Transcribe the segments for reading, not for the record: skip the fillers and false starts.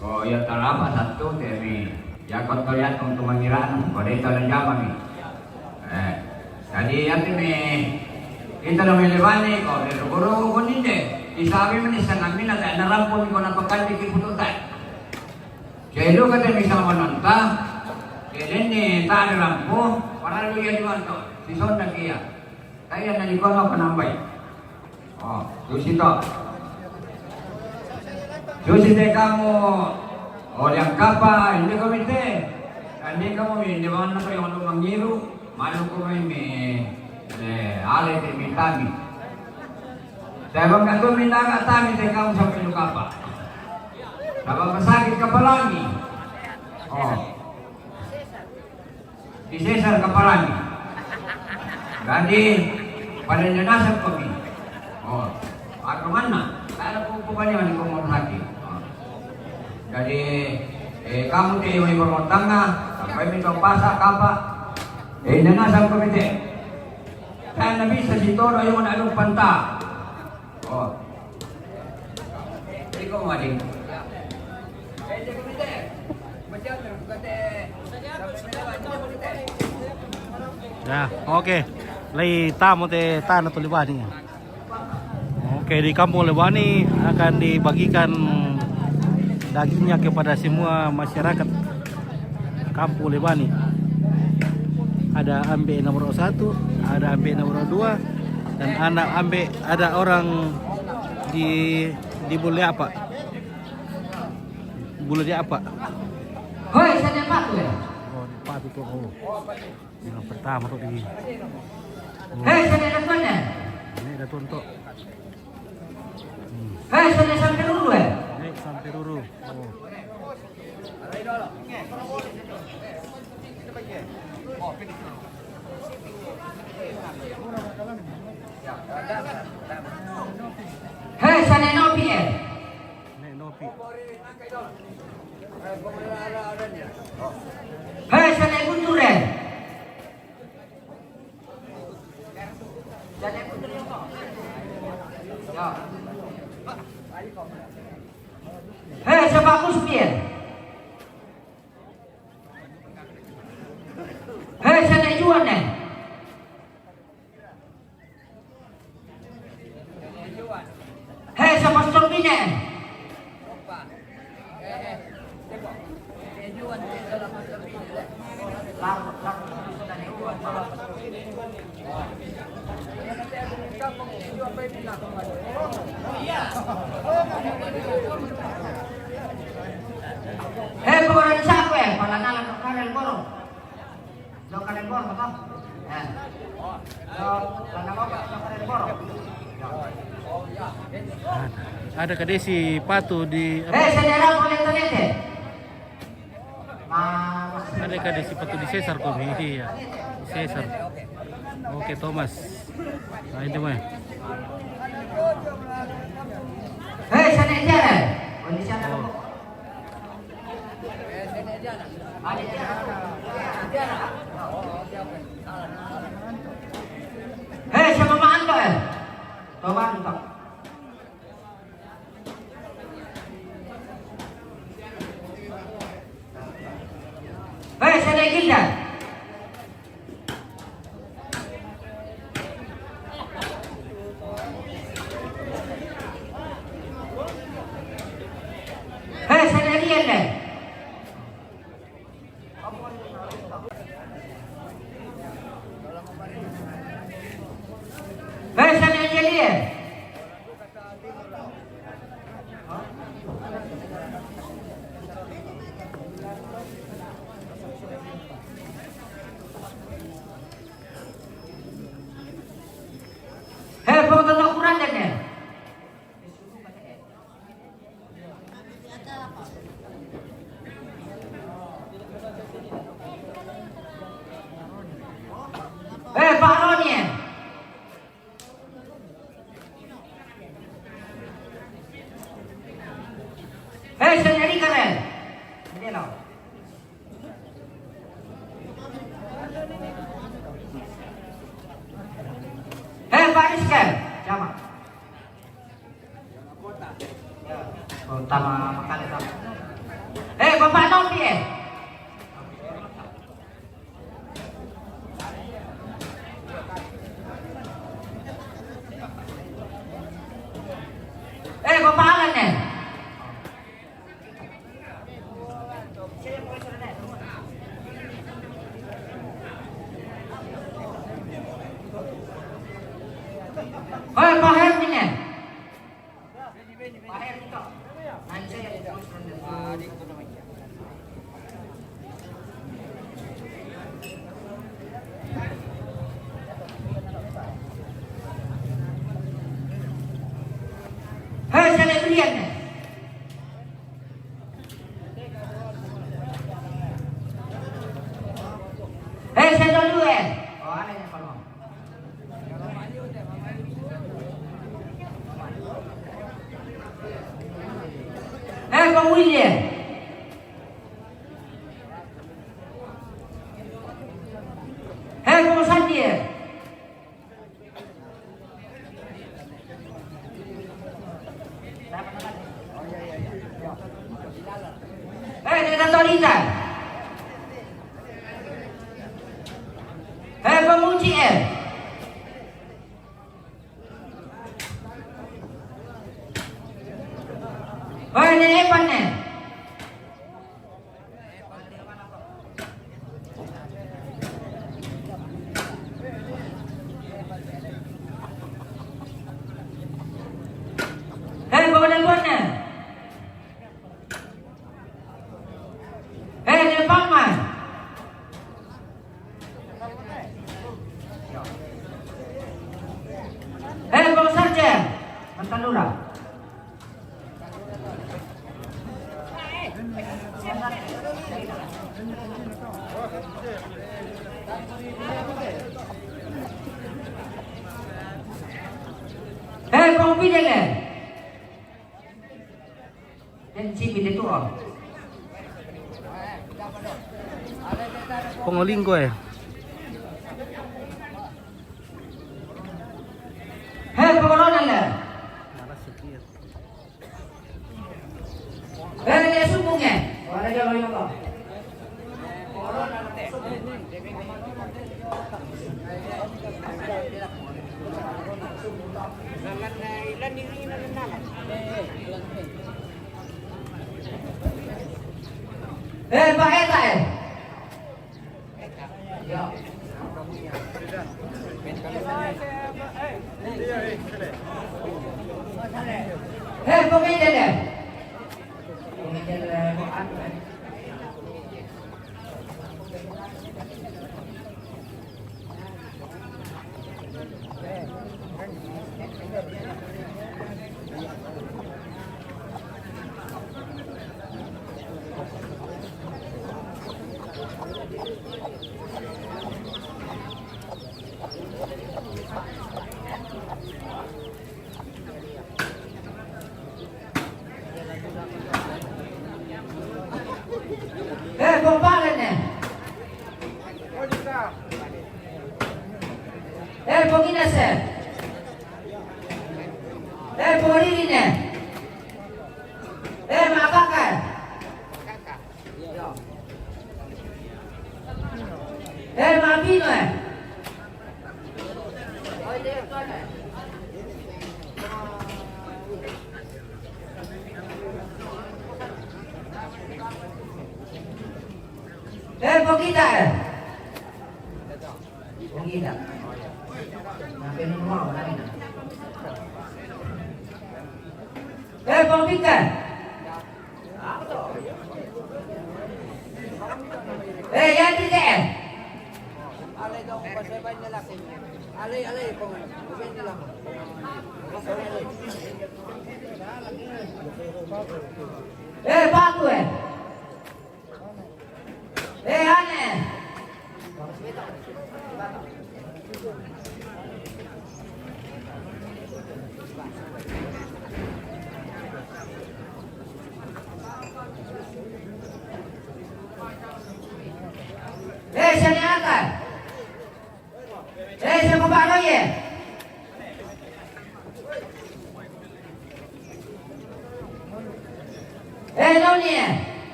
Oh ya terapa satu demi ya kau lihat untuk mengiraan kau itu dan jawab ni. Jadi yang ini kita nak melewati kau dari guru kau ni deh. Isabi menisang kami nak narampun kau nak pakai di putusan. Jadi kata misal menonton, jadi ni tak ada lampu, para lu yang dimantu, sison nak kia. Kaya nak dikono penambai. Oh, Susi kamu, yang kapal, ini komite, ini kamu ini mana kau yang mengiru, malu kau ini, alih diminta mi. Saya bangga tu minta kata mi kamu sampai lu kapal. Kalau sakit kepala ni, disesar kepala ni, jadi pada jenazah kami. Aku mana? Ada pupuknya ni kamu sakit. Jadi kamu di rumah tangga sampai minta pasak apa? Jenazah kami deh. Saya nabi sejito yang ada lu pantah. Jadi kamu adik. Ya, oke. Lai tamu te tanah Tulibani. Oke, di kampung Lebani akan dibagikan dagingnya kepada semua masyarakat kampung Lebani. Ada ambe nomor 1, ada ambe nomor 2, dan anak ambe ada orang di bule apa? Bule dia apa? Hoi, saya patu ya. Oh, patu tuh. Oh. Yang pertama tuh di. Hei, saya ada tuannya. Ini ada tuan tuh. Hei, saya sampai dulu ya. Ini sampai dulu. Oh. Hei, saya nopi ya. Nek nopi. Hei, saya guntur ya. Hei, saya bagus dia. Hei, saya naik jual nih. Hei, saya pastor bini. Hei, pokoknya siapa ya? Kalau nalar ke karel borong. Lo karel borong betul? Lo karel borong. Ada kadesi patu di. Saudara boleh tanya deh. Ada kadesi patu di Cesar kok ini ya. Cesar. Oke, Thomas. Nah, itu mah. Sana jalan. Boleh sana. Sama manto ya. Coba manto. Sana gilda. Sana riel deh. Sana jadi ya. Pemotong ukuran deh. Pak Roni. Sendiri keren. Ini loh. Pak Rizky. Siapa? Utama makan itu. Bapak Nopi Bapak Alan Pak Hermin Pak Hermin kok. Nanti saya terus Hei, saya berian nih. Hei, saya dulu Oh, ada yang kalau. Hei, Bang William. Hei, Bang Sandi. Hei, Dato' Rita. Hei, Pemuji Hei, Nenek Evan Hei, bawa daluan Hei, Nenek Pakman. Hei, Bang Sarjan. Mantan lurah. Hei, Bang Pidel Dan si Pidel itu Pengoling ko Hei, pengelolaan Hei, dia sumbungnya. Ada jalan yang apa? Hei, Pak Eta Ya. Hei, pemimpin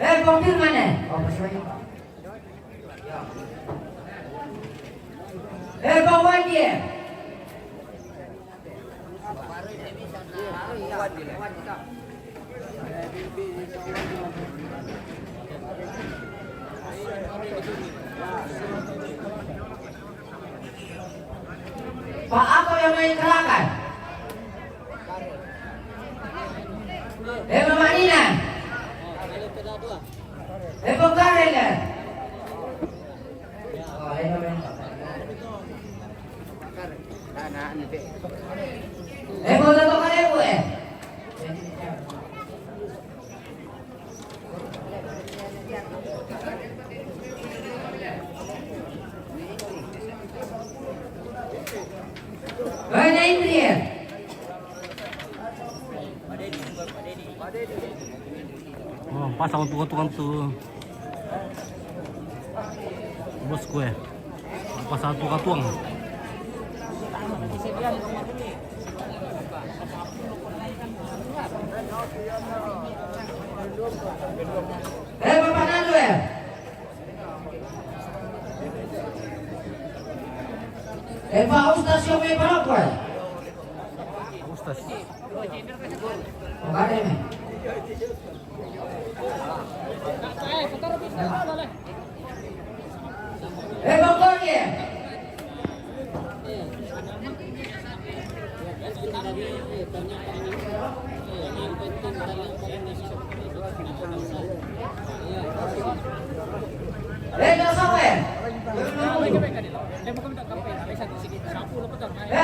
Confirman eh. Oh, masih bawa dia. Pak apa yang main kerakan? Mama Nina. Pengkarel ya. Oh, mau tato kalian bu eh? Banyak ini ya. Oh, pasang tukang-tukang tuh. Bos gue. Pasang tukang-tukang. Bapak Nando ya? Pak Ustaz yang main berapa? Ustaz. Oh, ada ini. Bangkok ya? Dah sampai.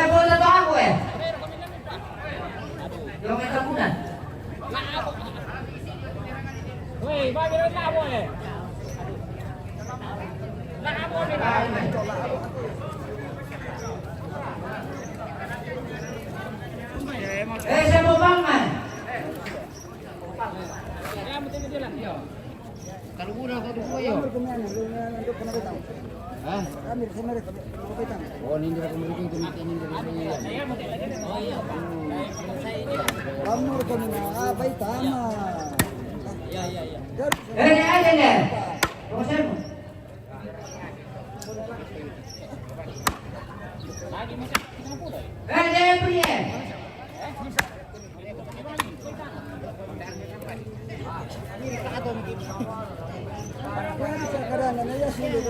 Boleh tahu aku ya? Yang main tabunan. Woi, bagi duit lah boy. Lah boy ni lah. Saya mau bangun. Ya mesti dia lah. Yo. Kalau murah kau tu yo. Hah? Oh, ni dia kembali ke mati ni dia. Saya mesti lagi. Oh iya. Kamu kena baik tama. Ya ya ya. Ada ni. Proses. Lagi mesti 50 dah. Dia beri. Kadang-kadang ya sulit.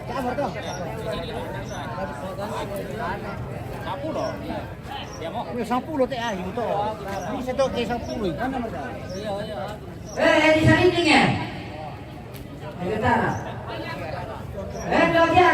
Kabar tu. 50 dah. Dia mau. Ni 10 tak ah itu. Ni satu ke 10 kan mereka. Iya iya. Di sana ni. Kita. Dah dia.